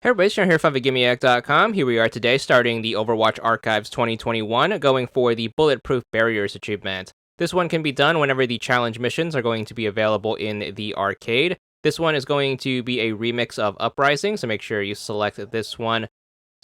Hey everybody, Sean here from VidGamiac.com. Here we are today starting the Overwatch Archives 2021, going for the Bulletproof Barriers achievement. This one can be done whenever the challenge missions are going to be available in the arcade. This one is going to be a remix of Uprising, so make sure you select this one.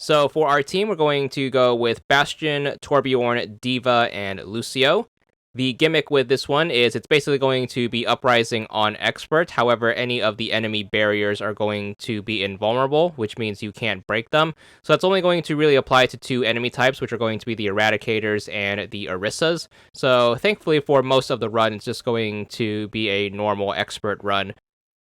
So for our team, we're going to go with Bastion, Torbjorn, D.Va, and Lucio. The gimmick with this one is it's basically going to be Uprising on Expert. However, any of the enemy barriers are going to be invulnerable, which means you can't break them. So that's only going to really apply to two enemy types, which are going to be the Eradicators and the Orissas. So thankfully for most of the run, it's just going to be a normal Expert run.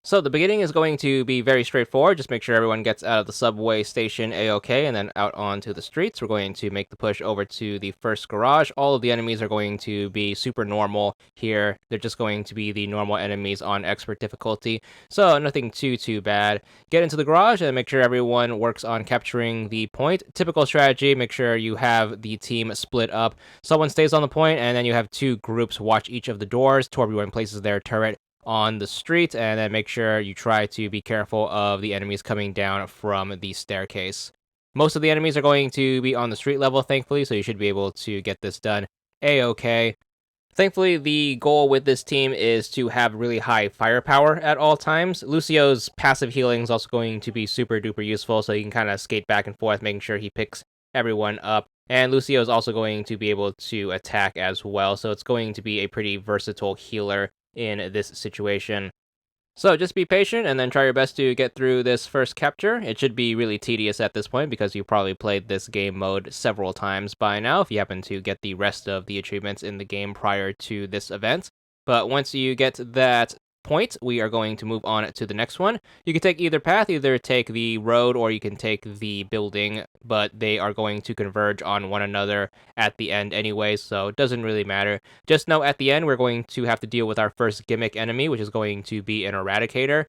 So the beginning is going to be very straightforward. Just make sure everyone gets out of the subway station A-OK and then out onto the streets. We're going to make the push over to the first garage. All of the enemies are going to be super normal here. They're just going to be the normal enemies on expert difficulty. So nothing too bad. Get into the garage and make sure everyone works on capturing the point. Typical strategy, make sure you have the team split up. Someone stays on the point and then you have two groups watch each of the doors. Torbjorn places their turret on the street, and then make sure you try to be careful of the enemies coming down from the staircase. Most of the enemies are going to be on the street level, thankfully, so you should be able to get this done A-OK. Thankfully, the goal with this team is to have really high firepower at all times. Lucio's passive healing is also going to be super duper useful, so you can kind of skate back and forth, making sure he picks everyone up. And Lucio is also going to be able to attack as well, so it's going to be a pretty versatile healer in this situation. So just be patient and then try your best to get through this first capture. It should be really tedious at this point because you probably played this game mode several times by now if you happen to get the rest of the achievements in the game prior to this event. But once you get that point, we are going to move on to the next one. You can take either path, either take the road or you can take the building, but they are going to converge on one another at the end anyway, so it doesn't really matter. Just know at the end we're going to have to deal with our first gimmick enemy, which is going to be an Eradicator.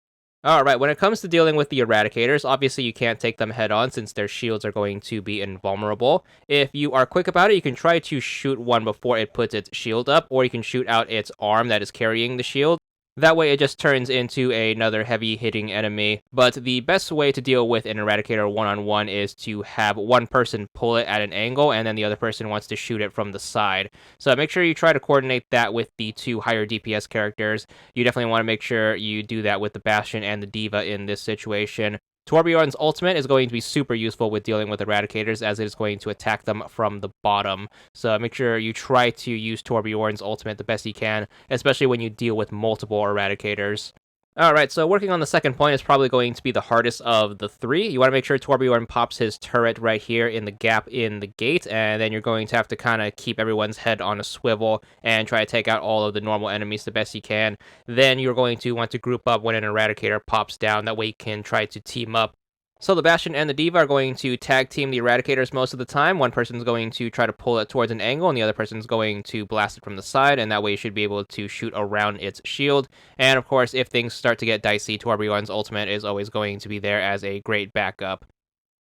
Alright, when it comes to dealing with the Eradicators, obviously you can't take them head on since their shields are going to be invulnerable. If you are quick about it, you can try to shoot one before it puts its shield up, or you can shoot out its arm that is carrying the shield. That way it just turns into another heavy hitting enemy. But the best way to deal with an Eradicator one-on-one is to have one person pull it at an angle and then the other person wants to shoot it from the side. So make sure you try to coordinate that with the two higher DPS characters. You definitely want to make sure you do that with the Bastion and the D.Va in this situation. Torbjorn's ultimate is going to be super useful with dealing with Eradicators as it is going to attack them from the bottom. So make sure you try to use Torbjorn's ultimate the best you can, especially when you deal with multiple Eradicators. Alright, so working on the second point is probably going to be the hardest of the three. You want to make sure Torbjorn pops his turret right here in the gap in the gate, and then you're going to have to kind of keep everyone's head on a swivel and try to take out all of the normal enemies the best you can. Then you're going to want to group up when an Eradicator pops down, that way you can try to team up. So the Bastion and the D.Va are going to tag team the Eradicators most of the time. One person's going to try to pull it towards an angle, and the other person's going to blast it from the side, and that way you should be able to shoot around its shield. And of course, if things start to get dicey, Torbjorn's ultimate is always going to be there as a great backup.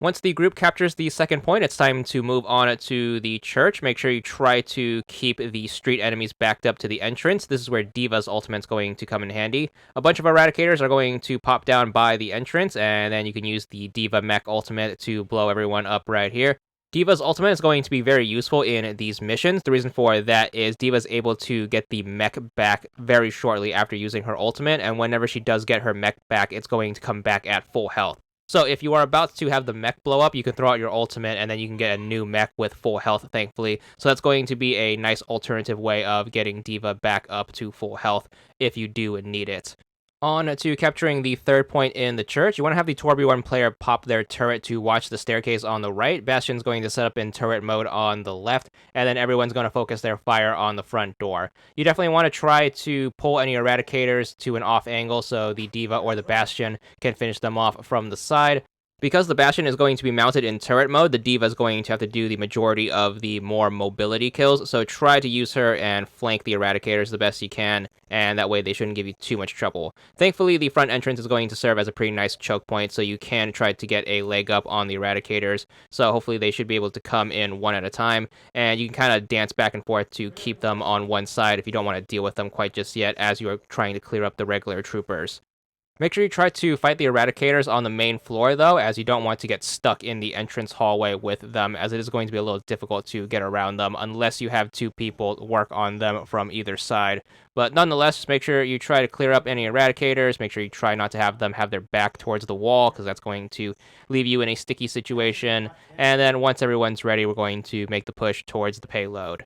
Once the group captures the second point, it's time to move on to the church. Make sure you try to keep the street enemies backed up to the entrance. This is where D.Va's ultimate's going to come in handy. A bunch of Eradicators are going to pop down by the entrance, and then you can use the D.Va mech ultimate to blow everyone up right here. D.Va's ultimate is going to be very useful in these missions. The reason for that is D.Va's able to get the mech back very shortly after using her ultimate, and whenever she does get her mech back, it's going to come back at full health. So if you are about to have the mech blow up, you can throw out your ultimate and then you can get a new mech with full health, thankfully. So that's going to be a nice alternative way of getting D.Va back up to full health if you do need it. On to capturing the third point in the church. You want to have the Torbjorn player pop their turret to watch the staircase on the right. Bastion's going to set up in turret mode on the left, and then everyone's going to focus their fire on the front door. You definitely want to try to pull any Eradicators to an off angle so the D.Va or the Bastion can finish them off from the side. Because the Bastion is going to be mounted in turret mode, the D.Va is going to have to do the majority of the more mobility kills, so try to use her and flank the Eradicators the best you can, and that way they shouldn't give you too much trouble. Thankfully, the front entrance is going to serve as a pretty nice choke point, so you can try to get a leg up on the Eradicators, so hopefully they should be able to come in one at a time, and you can kind of dance back and forth to keep them on one side if you don't want to deal with them quite just yet as you are trying to clear up the regular troopers. Make sure you try to fight the Eradicators on the main floor, though, as you don't want to get stuck in the entrance hallway with them, as it is going to be a little difficult to get around them unless you have two people work on them from either side. But nonetheless, just make sure you try to clear up any Eradicators. Make sure you try not to have them have their back towards the wall, because that's going to leave you in a sticky situation. And then once everyone's ready, we're going to make the push towards the payload.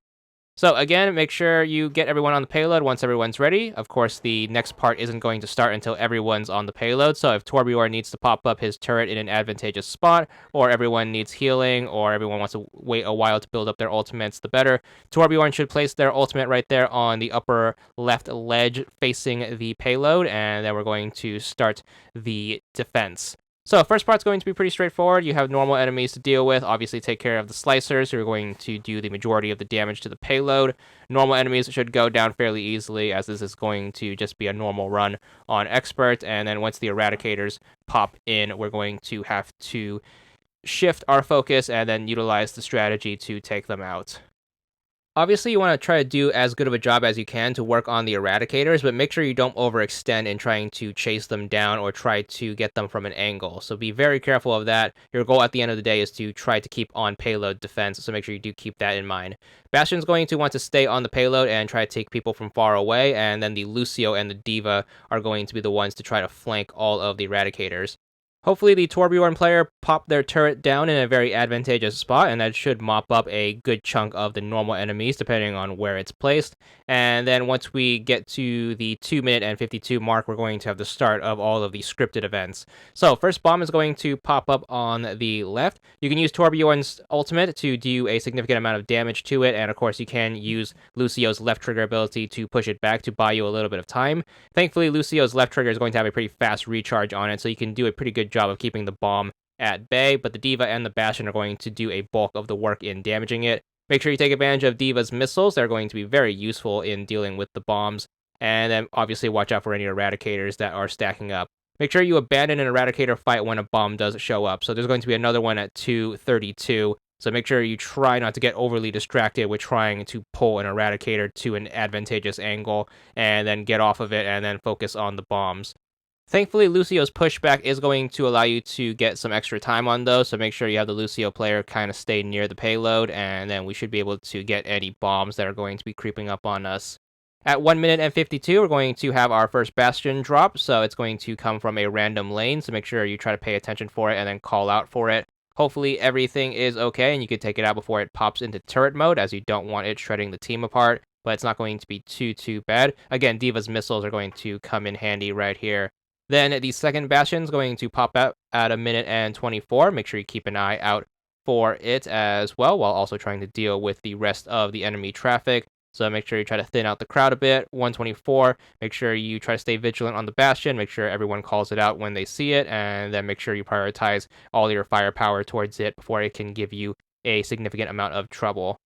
So again, make sure you get everyone on the payload once everyone's ready. Of course, the next part isn't going to start until everyone's on the payload. So if Torbjorn needs to pop up his turret in an advantageous spot, or everyone needs healing, or everyone wants to wait a while to build up their ultimates, the better. Torbjorn should place their ultimate right there on the upper left ledge facing the payload, and then we're going to start the defense. So first part's going to be pretty straightforward. You have normal enemies to deal with. Obviously, take care of the slicers, who are going to do the majority of the damage to the payload. Normal enemies should go down fairly easily, as this is going to just be a normal run on expert. And then once the eradicators pop in, we're going to have to shift our focus and then utilize the strategy to take them out. Obviously, you want to try to do as good of a job as you can to work on the eradicators, but make sure you don't overextend in trying to chase them down or try to get them from an angle. So be very careful of that. Your goal at the end of the day is to try to keep on payload defense, so make sure you do keep that in mind. Bastion's going to want to stay on the payload and try to take people from far away, and then the Lucio and the Diva are going to be the ones to try to flank all of the eradicators. Hopefully the Torbjorn player popped their turret down in a very advantageous spot, and that should mop up a good chunk of the normal enemies, depending on where it's placed. And then once we get to the 2-minute and 52 mark, we're going to have the start of all of the scripted events. So first bomb is going to pop up on the left. You can use Torbjorn's ultimate to do a significant amount of damage to it, and of course you can use Lucio's left trigger ability to push it back to buy you a little bit of time. Thankfully, Lucio's left trigger is going to have a pretty fast recharge on it, so you can do a pretty good job of keeping the bomb at bay, but the Diva and the Bastion are going to do a bulk of the work in damaging it. Make sure you take advantage of Diva's missiles. They're going to be very useful in dealing with the bombs, and then obviously watch out for any eradicators that are stacking up. Make sure you abandon an eradicator fight when a bomb does show up. So there's going to be another one at 2:32. So make sure you try not to get overly distracted with trying to pull an eradicator to an advantageous angle and then get off of it and then focus on the bombs. Thankfully, Lucio's pushback is going to allow you to get some extra time on those, so make sure you have the Lucio player kind of stay near the payload, and then we should be able to get any bombs that are going to be creeping up on us. At 1 minute and 52, we're going to have our first Bastion drop, so it's going to come from a random lane, so make sure you try to pay attention for it and then call out for it. Hopefully everything is okay, and you can take it out before it pops into turret mode, as you don't want it shredding the team apart, but it's not going to be too bad. Again, Diva's missiles are going to come in handy right here. Then the second Bastion is going to pop out at 1 minute and 24. Make sure you keep an eye out for it as well, while also trying to deal with the rest of the enemy traffic. So make sure you try to thin out the crowd a bit. 124, make sure you try to stay vigilant on the Bastion. Make sure everyone calls it out when they see it, and then make sure you prioritize all your firepower towards it before it can give you a significant amount of trouble.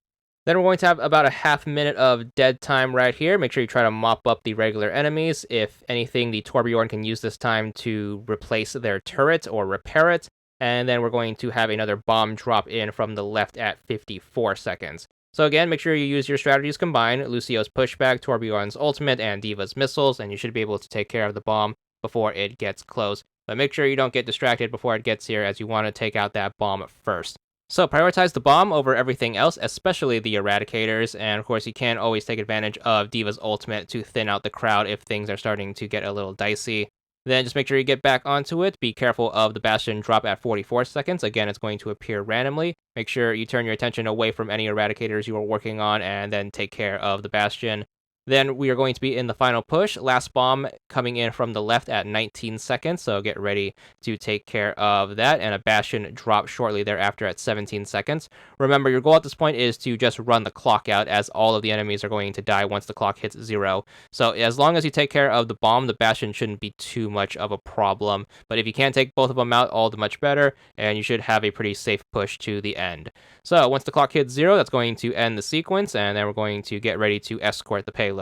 Then we're going to have about a half minute of dead time right here. Make sure you try to mop up the regular enemies. If anything, the Torbjorn can use this time to replace their turret or repair it. And then we're going to have another bomb drop in from the left at 54 seconds. So again, make sure you use your strategies combined. Lucio's pushback, Torbjorn's ultimate, and Diva's missiles, and you should be able to take care of the bomb before it gets close. But make sure you don't get distracted before it gets here, as you want to take out that bomb first. So prioritize the bomb over everything else, especially the eradicators, and of course you can always take advantage of Diva's ultimate to thin out the crowd if things are starting to get a little dicey. Then just make sure you get back onto it. Be careful of the Bastion drop at 44 seconds. Again, it's going to appear randomly. Make sure you turn your attention away from any eradicators you are working on, and then take care of the Bastion. Then we are going to be in the final push. Last bomb coming in from the left at 19 seconds, so get ready to take care of that. And a Bastion drop shortly thereafter at 17 seconds. Remember, your goal at this point is to just run the clock out, as all of the enemies are going to die once the clock hits 0. So as long as you take care of the bomb, the Bastion shouldn't be too much of a problem. But if you can take both of them out, all the much better, and you should have a pretty safe push to the end. So once the clock hits 0, that's going to end the sequence, and then we're going to get ready to escort the payload.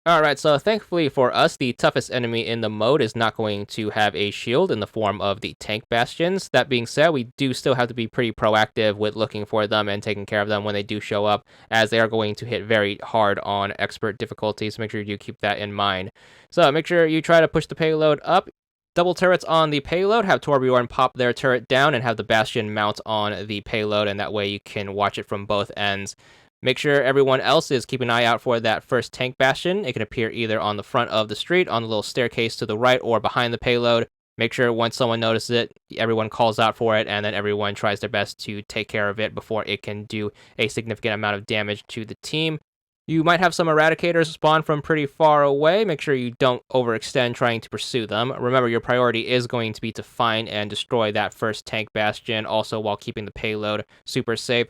Alright, so thankfully for us, the toughest enemy in the mode is not going to have a shield in the form of the tank bastions. That being said, we do still have to be pretty proactive with looking for them and taking care of them when they do show up, as they are going to hit very hard on expert difficulties. So make sure you do keep that in mind. So make sure you try to push the payload up. Double turrets on the payload, have Torbjorn pop their turret down and have the bastion mount on the payload, and that way you can watch it from both ends. Make sure everyone else is keeping an eye out for that first tank bastion. It can appear either on the front of the street, on the little staircase to the right, or behind the payload. Make sure once someone notices it, everyone calls out for it, and then everyone tries their best to take care of it before it can do a significant amount of damage to the team. You might have some eradicators spawn from pretty far away. Make sure you don't overextend trying to pursue them. Remember, your priority is going to be to find and destroy that first tank bastion, also while keeping the payload super safe.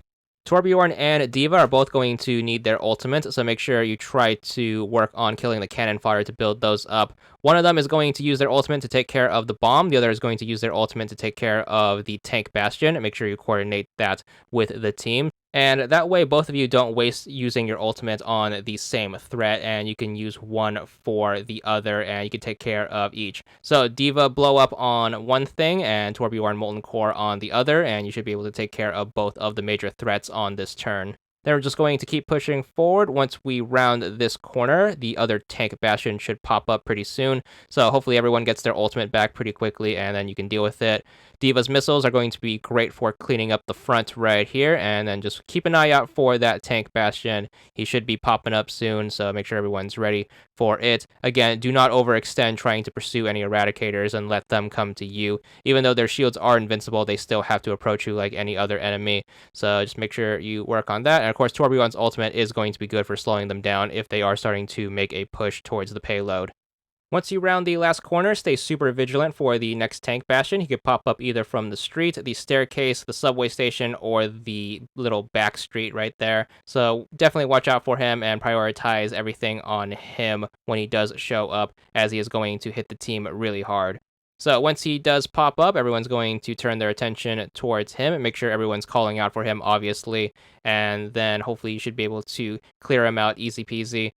Torbjorn and D.Va are both going to need their ultimates, so make sure you try to work on killing the cannon fodder to build those up. One of them is going to use their ultimate to take care of the bomb. The other is going to use their ultimate to take care of the tank bastion. Make sure you coordinate that with the team. And that way, both of you don't waste using your ultimate on the same threat, and you can use one for the other, and you can take care of each. So D.Va blow up on one thing, and Torbjorn Molten Core on the other, and you should be able to take care of both of the major threats on this turn. Then we're just going to keep pushing forward. Once we round this corner, the other tank bastion should pop up pretty soon. So hopefully everyone gets their ultimate back pretty quickly, and then you can deal with it. D.Va's missiles are going to be great for cleaning up the front right here, and then just keep an eye out for that tank bastion. He should be popping up soon, so make sure everyone's ready for it. Again, do not overextend trying to pursue any eradicators and let them come to you. Even though their shields are invincible, they still have to approach you like any other enemy. So just make sure you work on that. And of course, Torbjorn's ultimate is going to be good for slowing them down if they are starting to make a push towards the payload. Once you round the last corner, stay super vigilant for the next tank bastion. He could pop up either from the street, the staircase, the subway station, or the little back street right there. So definitely watch out for him and prioritize everything on him when he does show up, as he is going to hit the team really hard. So once he does pop up, everyone's going to turn their attention towards him and make sure everyone's calling out for him, obviously. And then hopefully you should be able to clear him out easy peasy.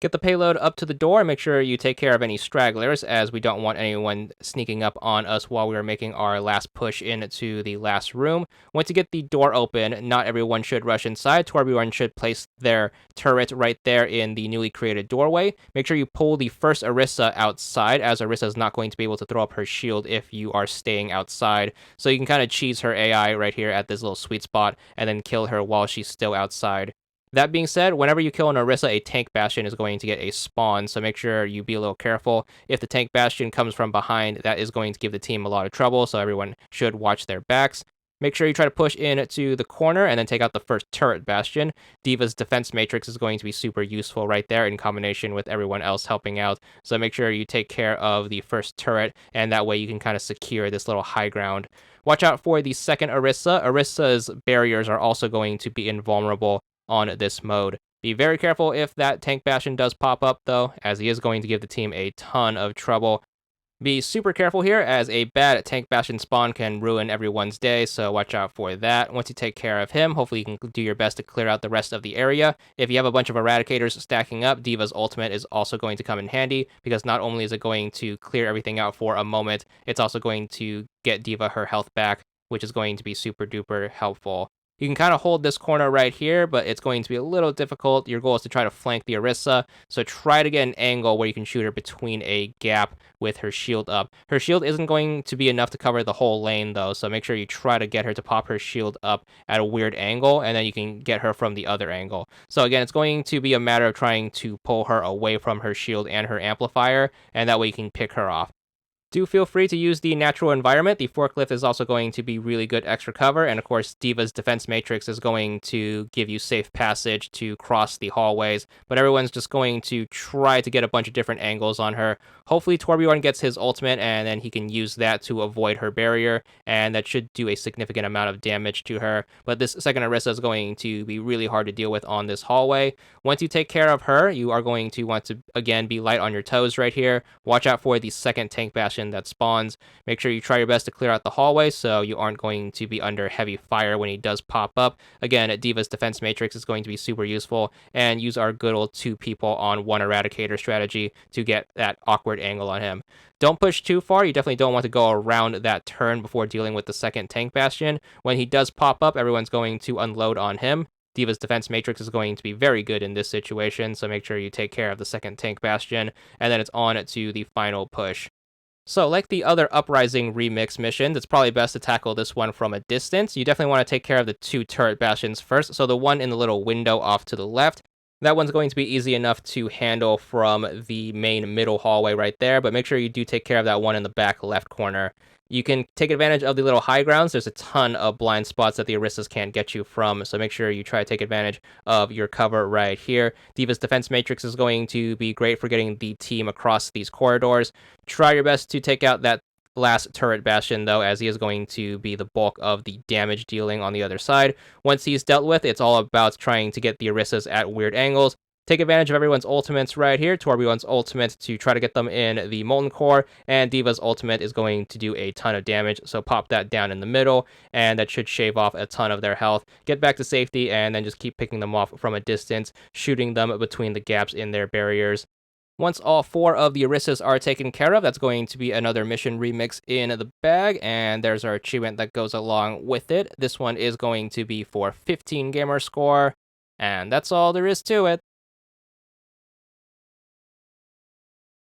Get the payload up to the door. Make sure you take care of any stragglers, as we don't want anyone sneaking up on us while we are making our last push into the last room. Once you get the door open, not everyone should rush inside. Torbjorn should place their turret right there in the newly created doorway. Make sure you pull the first Orisa outside, as Orisa is not going to be able to throw up her shield if you are staying outside. So you can kind of cheese her AI right here at this little sweet spot and then kill her while she's still outside. That being said, whenever you kill an Orisa, a tank bastion is going to get a spawn, so make sure you be a little careful. If the tank bastion comes from behind, that is going to give the team a lot of trouble, so everyone should watch their backs. Make sure you try to push in to the corner and then take out the first turret bastion. D.Va's defense matrix is going to be super useful right there in combination with everyone else helping out, so make sure you take care of the first turret, and that way you can kind of secure this little high ground. Watch out for the second Orisa. Orisa's barriers are also going to be invulnerable on this mode. Be very careful if that tank bastion does pop up, though, as he is going to give the team a ton of trouble. Be super careful here, as a bad tank bastion spawn can ruin everyone's day, so watch out for that. Once you take care of him, hopefully you can do your best to clear out the rest of the area. If you have a bunch of eradicators stacking up, D.Va's ultimate is also going to come in handy, because not only is it going to clear everything out for a moment, it's also going to get D.Va her health back, which is going to be super duper helpful. You can kind of hold this corner right here, but it's going to be a little difficult. Your goal is to try to flank the Orisa, so try to get an angle where you can shoot her between a gap with her shield up. Her shield isn't going to be enough to cover the whole lane, though, so make sure you try to get her to pop her shield up at a weird angle, and then you can get her from the other angle. So again, it's going to be a matter of trying to pull her away from her shield and her amplifier, and that way you can pick her off. Do feel free to use the natural environment. The forklift is also going to be really good extra cover, and of course, D.Va's defense matrix is going to give you safe passage to cross the hallways, but everyone's just going to try to get a bunch of different angles on her. Hopefully, Torbjorn gets his ultimate, and then he can use that to avoid her barrier, and that should do a significant amount of damage to her, but this second Orisa is going to be really hard to deal with on this hallway. Once you take care of her, you are going to want to, again, be light on your toes right here. Watch out for the second tank bastion Bastion that spawns. Make sure you try your best to clear out the hallway so you aren't going to be under heavy fire when he does pop up. Again, D.Va's Defense Matrix is going to be super useful, and use our good old 2 people on 1 Eradicator strategy to get that awkward angle on him. Don't push too far. You definitely don't want to go around that turn before dealing with the second Tank Bastion. When he does pop up, everyone's going to unload on him. D.Va's Defense Matrix is going to be very good in this situation, so make sure you take care of the second Tank Bastion, and then it's on to the final push. So, like the other Uprising remix missions, it's probably best to tackle this one from a distance. You definitely want to take care of the 2 turret bastions first. So the one in the little window off to the left, that one's going to be easy enough to handle from the main middle hallway right there, but make sure you do take care of that one in the back left corner. You can take advantage of the little high grounds. There's a ton of blind spots that the Orisas can't get you from, so make sure you try to take advantage of your cover right here. D.Va's Defense Matrix is going to be great for getting the team across these corridors. Try your best to take out that last turret bastion, though, as he is going to be the bulk of the damage dealing on the other side. Once he's dealt with, it's all about trying to get the Orisas at weird angles. Take advantage of everyone's ultimates right here. Torbjorn's ultimate to try to get them in the Molten Core, and D.Va's ultimate is going to do a ton of damage, so pop that down in the middle, and that should shave off a ton of their health. Get back to safety, and then just keep picking them off from a distance, shooting them between the gaps in their barriers. Once all 4 of the Orisas are taken care of, that's going to be another mission remix in the bag, and there's our achievement that goes along with it. This one is going to be for 15 gamer score, and that's all there is to it.